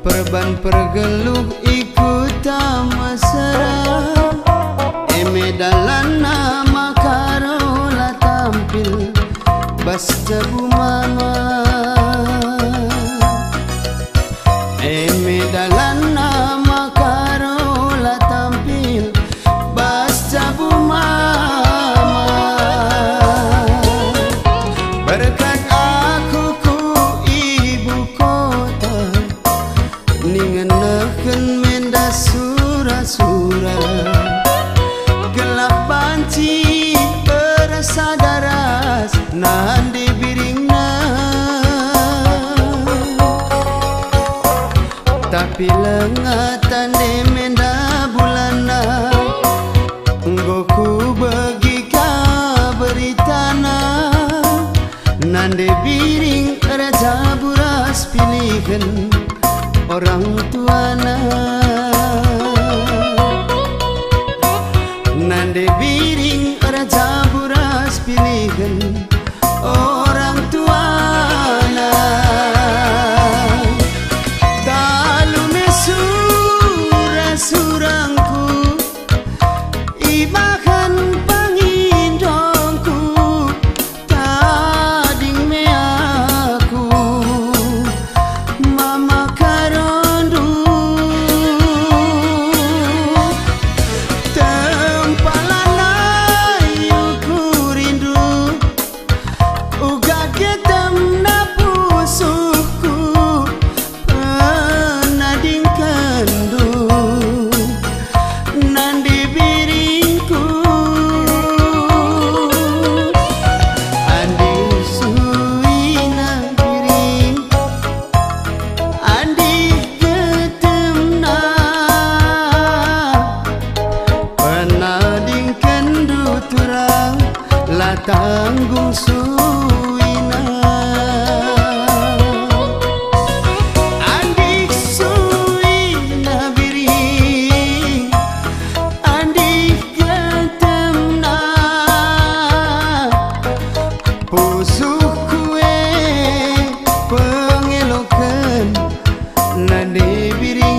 Perban pergeluh ikut mesra, dalan nama karola tampil bas jabu mama. Dalan nama karola tampil bas jabu mama. Berkat aku ku ibu kota, ningenekeun menda sura-sura. Gelap banci bersadaras nandi biringna, tapi lengatan di menda bulana. Nggoku bagi ka beritana, nandi biring raja buras pilihan orang tuana. Nande biring raja buras pilihan orang tuana. Dalu mesura-surangku, ibahan pangindongku, tading meaku mama karondu. Tanggung suina, andik suina biring, andik getemna, pusuh kue pengelokan nande biring.